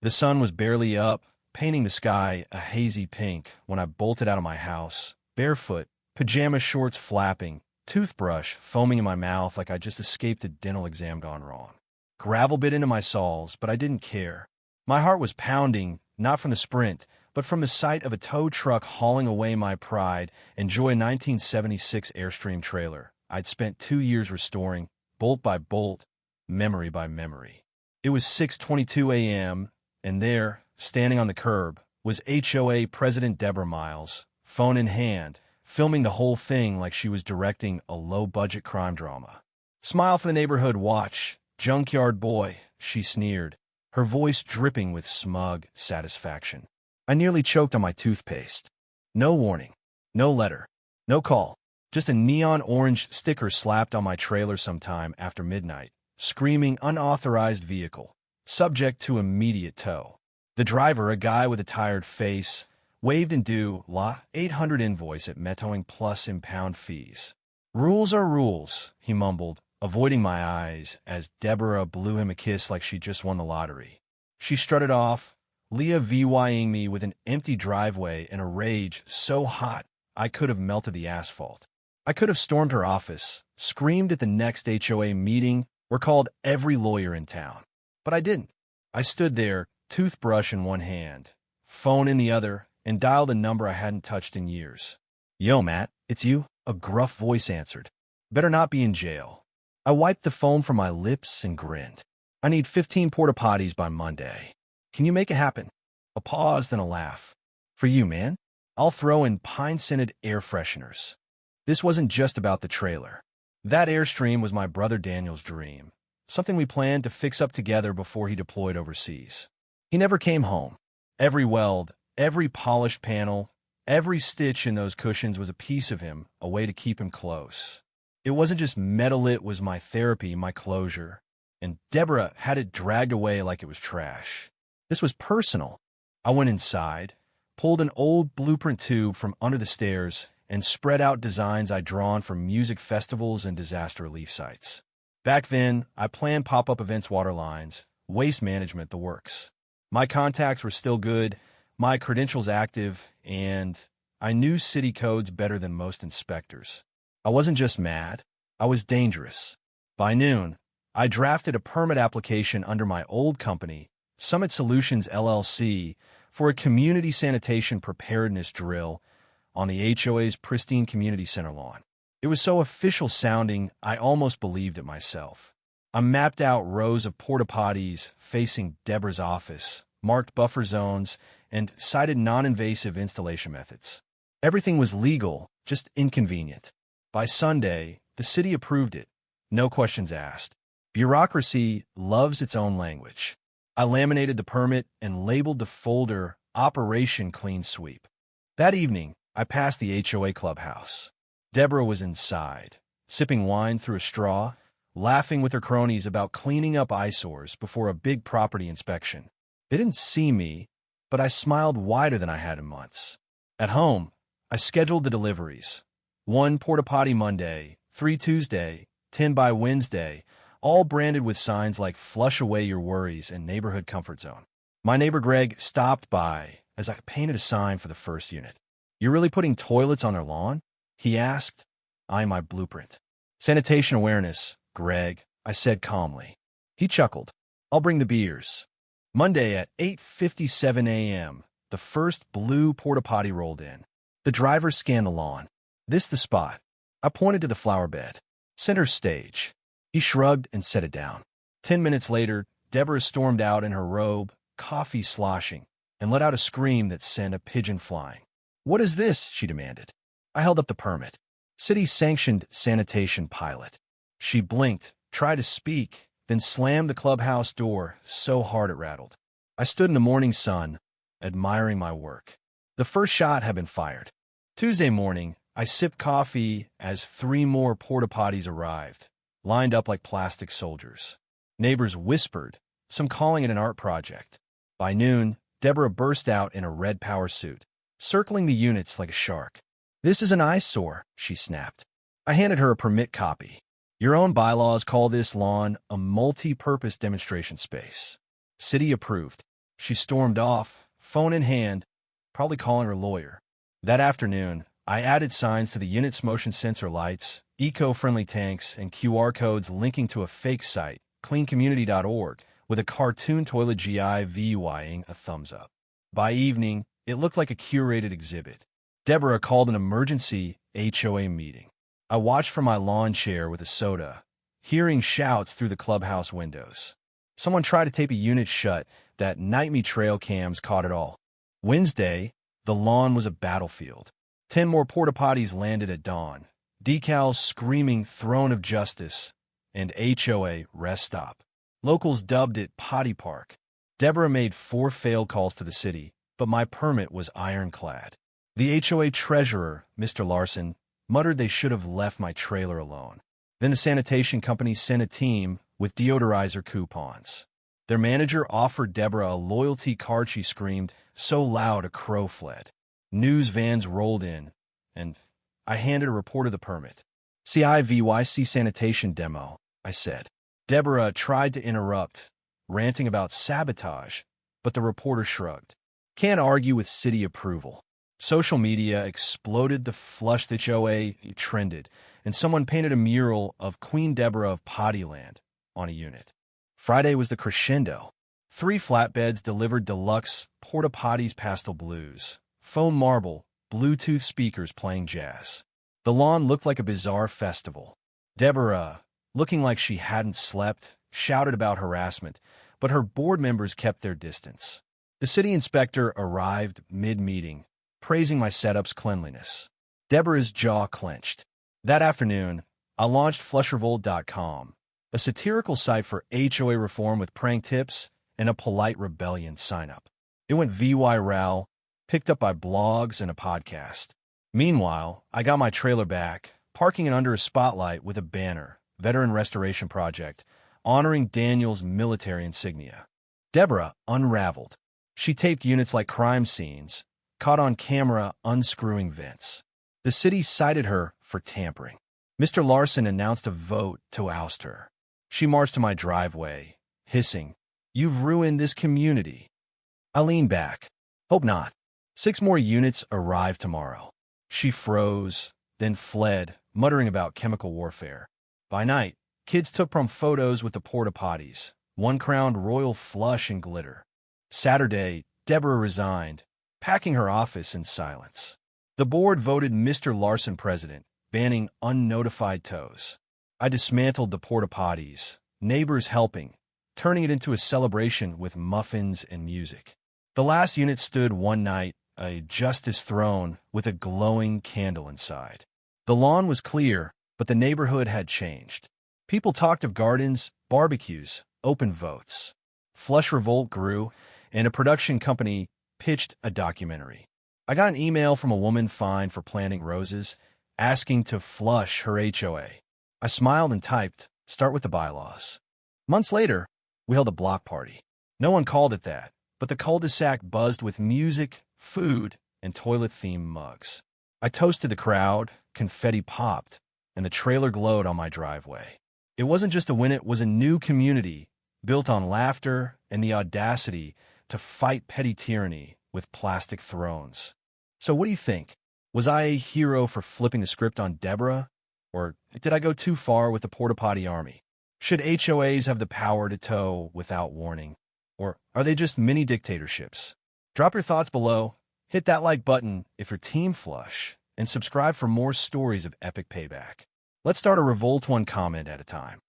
The sun was barely up, painting the sky a hazy pink when I bolted out of my house, barefoot, pajama shorts flapping, toothbrush foaming in my mouth like I just escaped a dental exam gone wrong. Gravel bit into my soles, but I didn't care. My heart was pounding, not from the sprint, but from the sight of a tow truck hauling away my pride and joy 1976 Airstream trailer I'd spent 2 years restoring, bolt by bolt, memory by memory. It was 6:22 a.m., and there, standing on the curb, was HOA President Deborah Miles, phone in hand, filming the whole thing like she was directing a low-budget crime drama. "Smile for the neighborhood watch, junkyard boy," she sneered, her voice dripping with smug satisfaction. I nearly choked on my toothpaste. No warning, no letter, no call, just a neon orange sticker slapped on my trailer sometime after midnight, screaming unauthorized vehicle, subject to immediate tow. The driver, a guy with a tired face, waved and due la 800 invoice at Metoing plus impound fees. "Rules are rules," he mumbled, avoiding my eyes as Deborah blew him a kiss like she just won the lottery. She strutted off, Leah VYing me with an empty driveway in a rage so hot I could have melted the asphalt. I could have stormed her office, screamed at the next HOA meeting, or called every lawyer in town. But I didn't. I stood there, toothbrush in one hand, phone in the other, and dialed a number I hadn't touched in years. "Yo, Matt, it's you?" a gruff voice answered. "Better not be in jail." I wiped the foam from my lips and grinned. "I need 15 porta-potties by Monday. Can you make it happen?" A pause, then a laugh. "For you, man. I'll throw in pine-scented air fresheners." This wasn't just about the trailer. That Airstream was my brother Daniel's dream, something we planned to fix up together before he deployed overseas. He never came home. Every weld, every polished panel, every stitch in those cushions was a piece of him, a way to keep him close. It wasn't just metal, it was my therapy, my closure. And Deborah had it dragged away like it was trash. This was personal. I went inside, pulled an old blueprint tube from under the stairs, and spread out designs I'd drawn from music festivals and disaster relief sites. Back then, I planned pop-up events, water lines, waste management, the works. My contacts were still good, my credentials active, and I knew city codes better than most inspectors. I wasn't just mad, I was dangerous. By noon, I drafted a permit application under my old company, Summit Solutions LLC, for a community sanitation preparedness drill on the HOA's pristine community center lawn. It was so official sounding, I almost believed it myself. I mapped out rows of porta-potties facing Deborah's office, marked buffer zones, and cited non-invasive installation methods. Everything was legal, just inconvenient. By Sunday, the city approved it. No questions asked. Bureaucracy loves its own language. I laminated the permit and labeled the folder Operation Clean Sweep. That evening, I passed the HOA clubhouse. Deborah was inside, sipping wine through a straw, laughing with her cronies about cleaning up eyesores before a big property inspection. They didn't see me, but I smiled wider than I had in months. At home, I scheduled the deliveries. 1 porta-potty Monday, 3 Tuesday, 10 by Wednesday, all branded with signs like "Flush away your worries" and "Neighborhood Comfort Zone." My neighbor Greg stopped by as I painted a sign for the first unit. "You're really putting toilets on their lawn?" he asked, eyeing my blueprint. "Sanitation awareness, Greg," I said calmly. He chuckled. "I'll bring the beers." Monday at 8:57 a.m., the first blue porta-potty rolled in. The driver scanned the lawn. "This the spot." I pointed to the flower bed. "Center stage." He shrugged and set it down. 10 minutes later, Deborah stormed out in her robe, coffee sloshing, and let out a scream that sent a pigeon flying. "What is this?" she demanded. I held up the permit. "City-sanctioned sanitation pilot." She blinked, tried to speak, then slammed the clubhouse door so hard it rattled. I stood in the morning sun, admiring my work. The first shot had been fired. Tuesday morning, I sipped coffee as 3 more porta-potties arrived, lined up like plastic soldiers. Neighbors whispered, some calling it an art project. By noon, Deborah burst out in a red power suit, circling the units like a shark. "This is an eyesore," she snapped. I handed her a permit copy. "Your own bylaws call this lawn a multi-purpose demonstration space." City approved. She stormed off, phone in hand, probably calling her lawyer. That afternoon, I added signs to the unit's motion sensor lights, eco-friendly tanks, and QR codes linking to a fake site, cleancommunity.org, with a cartoon toilet GIVUIing a thumbs up. By evening, it looked like a curated exhibit. Deborah called an emergency HOA meeting. I watched from my lawn chair with a soda, hearing shouts through the clubhouse windows. Someone tried to tape a unit shut. That night me trail cams caught it all. Wednesday, the lawn was a battlefield. 10 more porta-potties landed at dawn. Decals screaming Throne of Justice and HOA Rest Stop. Locals dubbed it Potty Park. Deborah made 4 failed calls to the city, but my permit was ironclad. The HOA treasurer, Mr. Larson, muttered they should have left my trailer alone. Then the sanitation company sent a team with deodorizer coupons. Their manager offered Deborah a loyalty card. She screamed so loud a crow fled. News vans rolled in, and I handed a reporter the permit. CIVYC sanitation demo, I said. Deborah tried to interrupt, ranting about sabotage, but the reporter shrugged. Can't argue with city approval. Social media exploded. The flushed HOA trended, and someone painted a mural of Queen Deborah of Pottyland on a unit. Friday was the crescendo. 3 flatbeds delivered deluxe porta-potties pastel blues, foam marble, Bluetooth speakers playing jazz. The lawn looked like a bizarre festival. Deborah, looking like she hadn't slept, shouted about harassment, but her board members kept their distance. The city inspector arrived mid-meeting, praising my setup's cleanliness. Deborah's jaw clenched. That afternoon, I launched flushrevolt.com, a satirical site for HOA reform with prank tips and a polite rebellion sign-up. It went viral, picked up by blogs and a podcast. Meanwhile, I got my trailer back, parking it under a spotlight with a banner, Veteran Restoration Project, honoring Daniel's military insignia. Deborah unraveled. She taped units like crime scenes, caught on camera unscrewing vents. The city cited her for tampering. Mr. Larson announced a vote to oust her. She marched to my driveway, hissing, "You've ruined this community." I leaned back. Hope not. 6 more units arrive tomorrow. She froze, then fled, muttering about chemical warfare. By night, kids took prom photos with the porta-potties, one crowned royal flush and glitter. Saturday, Deborah resigned, packing her office in silence. The board voted Mr. Larson president, banning unnotified tows. I dismantled the porta-potties, neighbors helping, turning it into a celebration with muffins and music. The last unit stood one night, a justice throne with a glowing candle inside. The lawn was clear, but the neighborhood had changed. People talked of gardens, barbecues, open votes. Flush Revolt grew, and a production company pitched a documentary. I got an email from a woman fined for planting roses, asking to flush her HOA. I smiled and typed, "Start with the bylaws." Months later, we held a block party. No one called it that, but the cul-de-sac buzzed with music, food, and toilet-themed mugs. I toasted the crowd, confetti popped, and the trailer glowed on my driveway. It wasn't just a win, it was a new community, built on laughter and the audacity to fight petty tyranny with plastic thrones. So what do you think? Was I a hero for flipping the script on Deborah? Or did I go too far with the porta-potty army? Should HOAs have the power to tow without warning? Or are they just mini dictatorships? Drop your thoughts below, hit that like button if you're team flush, and subscribe for more stories of epic payback. Let's start a revolt one comment at a time.